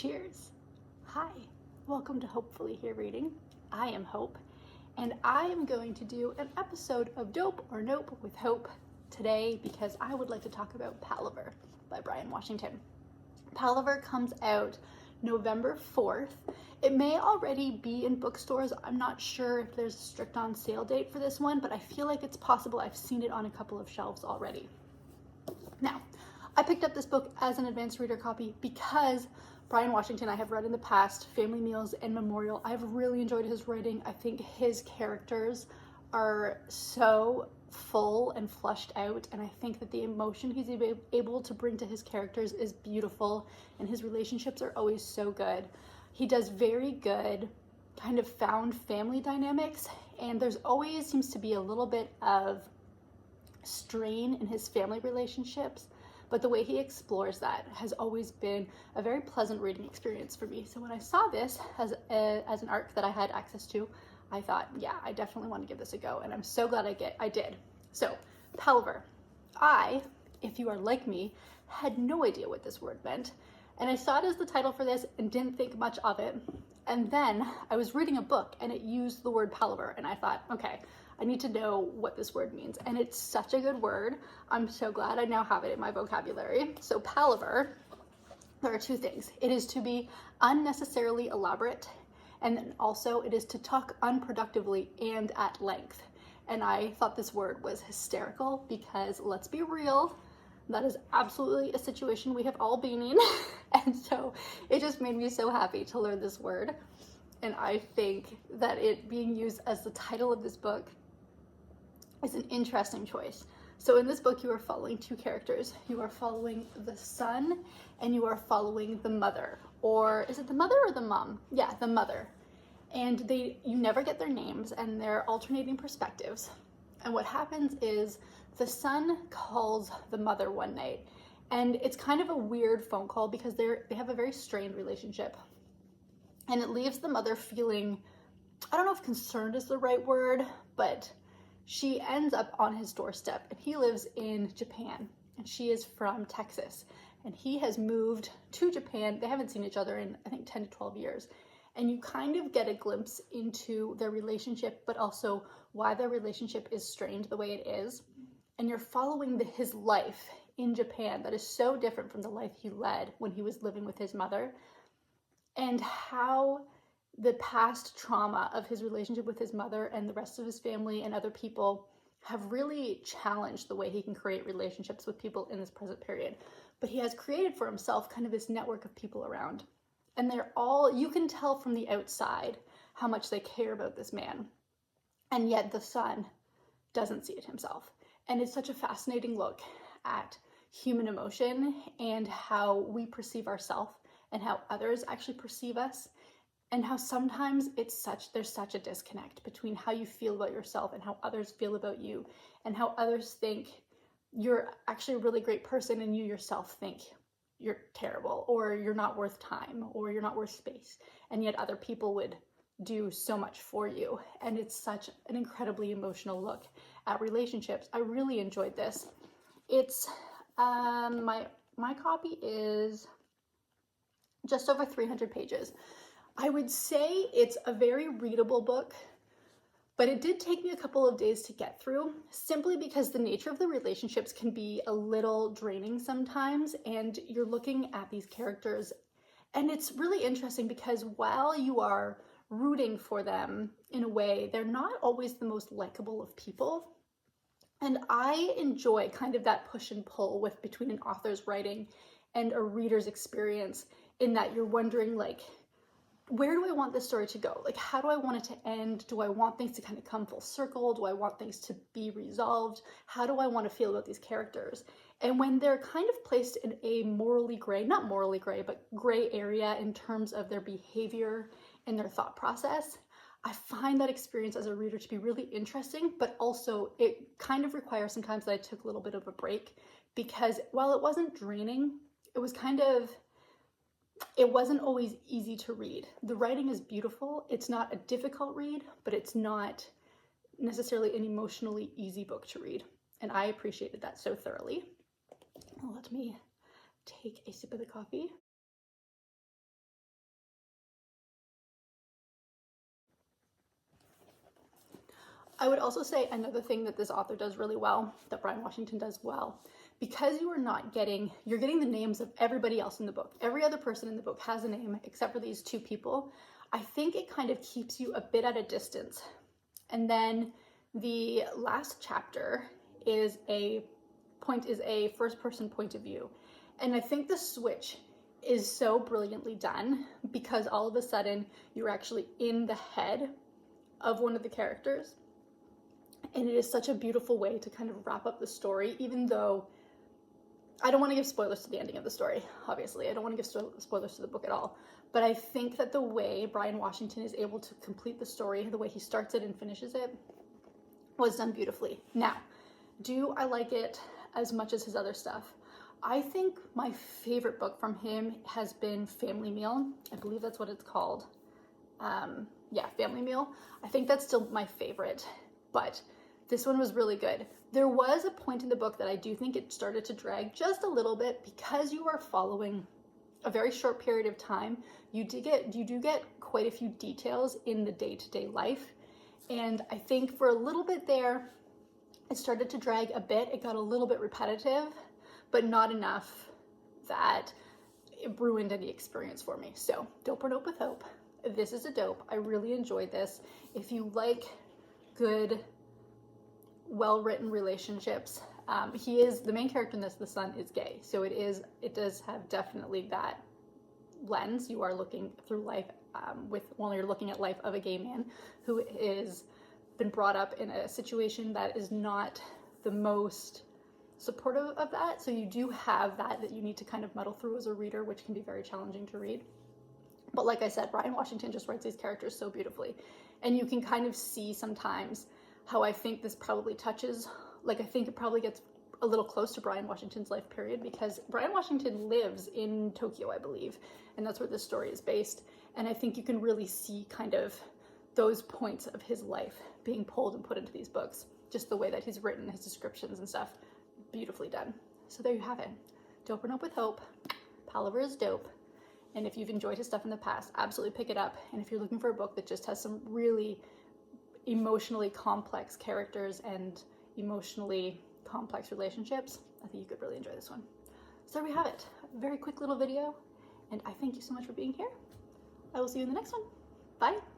Cheers! Hi, welcome to Hopefully Here Reading. I am Hope, and I am going to do an episode of Dope or Nope with Hope today because I would like to talk about Palaver by Bryan Washington. Palaver comes out November 4th. It may already be in bookstores. I'm not sure if there's a strict on sale date for this one, but I feel like it's possible. I've seen it on a couple of shelves already. Now, I picked up this book as an advanced reader copy because Bryan Washington I have read in the past, Family Meals and Memorial. I've really enjoyed his writing. I think his characters are so full and fleshed out, and I think that the emotion he's able to bring to his characters is beautiful, and his relationships are always so good. He does very good kind of found family dynamics, and there's always seems to be a little bit of strain in his family relationships, but the way he explores that has always been a very pleasant reading experience for me. So when I saw this as an arc that I had access to, I thought, yeah, I definitely want to give this a go, and I'm so glad I did. So, Palaver. If you are like me, had no idea what this word meant, and I saw it as the title for this and didn't think much of it. And then I was reading a book and it used the word Palaver, and I thought, okay, I need to know what this word means. And it's such a good word. I'm so glad I now have it in my vocabulary. So Palaver, there are two things. It is to be unnecessarily elaborate, and then also it is to talk unproductively and at length. And I thought this word was hysterical because, let's be real, that is absolutely a situation we have all been in. And so it just made me so happy to learn this word. And I think that it being used as the title of this book is an interesting choice. So in this book, you are following two characters. You are following the son and you are following the mother. Or is it the mother or the mom? Yeah, the mother. And you never get their names, and they're alternating perspectives. And what happens is the son calls the mother one night, and it's kind of a weird phone call because they have a very strained relationship. And it leaves the mother feeling, I don't know if concerned is the right word, but she ends up on his doorstep, and he lives in Japan, and she is from Texas, and he has moved to Japan. They haven't seen each other in, I think, 10 to 12 years. And you kind of get a glimpse into their relationship, but also why their relationship is strained the way it is. And you're following his life in Japan that is so different from the life he led when he was living with his mother, and how the past trauma of his relationship with his mother and the rest of his family and other people have really challenged the way he can create relationships with people in this present period. But he has created for himself kind of this network of people around. And they're all, you can tell from the outside how much they care about this man. And yet the son doesn't see it himself. And it's such a fascinating look at human emotion and how we perceive ourselves and how others actually perceive us, and how sometimes there's such a disconnect between how you feel about yourself and how others feel about you, and how others think you're actually a really great person and you yourself think you're terrible, or you're not worth time, or you're not worth space, and yet other people would do so much for you. And it's such an incredibly emotional look at relationships. I really enjoyed this. It's my copy is just over 300 pages. I would say it's a very readable book, but it did take me a couple of days to get through, simply because the nature of the relationships can be a little draining sometimes, and you're looking at these characters, and it's really interesting because while you are rooting for them in a way, they're not always the most likable of people. And I enjoy kind of that push and pull between an author's writing and a reader's experience, in that you're wondering, like, where do I want this story to go? Like, how do I want it to end? Do I want things to kind of come full circle? Do I want things to be resolved? How do I want to feel about these characters? And when they're kind of placed in a morally gray, not morally gray, but gray area in terms of their behavior and their thought process, I find that experience as a reader to be really interesting, but also it kind of requires sometimes that I took a little bit of a break, because while it wasn't draining, it wasn't always easy to read. The writing is beautiful. It's not a difficult read, but it's not necessarily an emotionally easy book to read. And I appreciated that so thoroughly. Let me take a sip of the coffee. I would also say another thing that this author does really well, that Bryan Washington does well, because you are not getting, you're getting the names of everybody else in the book. Every other person in the book has a name except for these two people. I think it kind of keeps you a bit at a distance. And then the last chapter is a first person point of view. And I think the switch is so brilliantly done because all of a sudden you're actually in the head of one of the characters. And it is such a beautiful way to kind of wrap up the story, even though I don't want to give spoilers to the ending of the story, obviously. I don't want to give spoilers to the book at all. But I think that the way Bryan Washington is able to complete the story, the way he starts it and finishes it, was done beautifully. Now, do I like it as much as his other stuff? I think my favorite book from him has been Family Meal. I believe that's what it's called. Yeah, Family Meal. I think that's still my favorite, but this one was really good. There was a point in the book that I do think it started to drag just a little bit because you are following a very short period of time. You do get quite a few details in the day-to-day life. And I think for a little bit there, it started to drag a bit. It got a little bit repetitive, but not enough that it ruined any experience for me. So, Dope or Nope with Hope. This is a dope. I really enjoyed this. If you like good, well-written relationships, the main character in this, the son, is gay. So it does have definitely that lens. You are looking through life you're looking at life of a gay man who is been brought up in a situation that is not the most supportive of that. So you do have that you need to kind of muddle through as a reader, which can be very challenging to read. But like I said, Bryan Washington just writes these characters so beautifully. And you can kind of see sometimes how I think this probably touches, I think it probably gets a little close to Bryan Washington's life period, because Bryan Washington lives in Tokyo, I believe, and that's where this story is based. And I think you can really see kind of those points of his life being pulled and put into these books. Just the way that he's written his descriptions and stuff, beautifully done. So there you have it. Dope or Nope with Hope. Palaver is dope. And if you've enjoyed his stuff in the past, absolutely pick it up. And if you're looking for a book that just has some really emotionally complex characters and emotionally complex relationships, I think you could really enjoy this one. So there we have it. A very quick little video. And I thank you so much for being here. I will see you in the next one. Bye.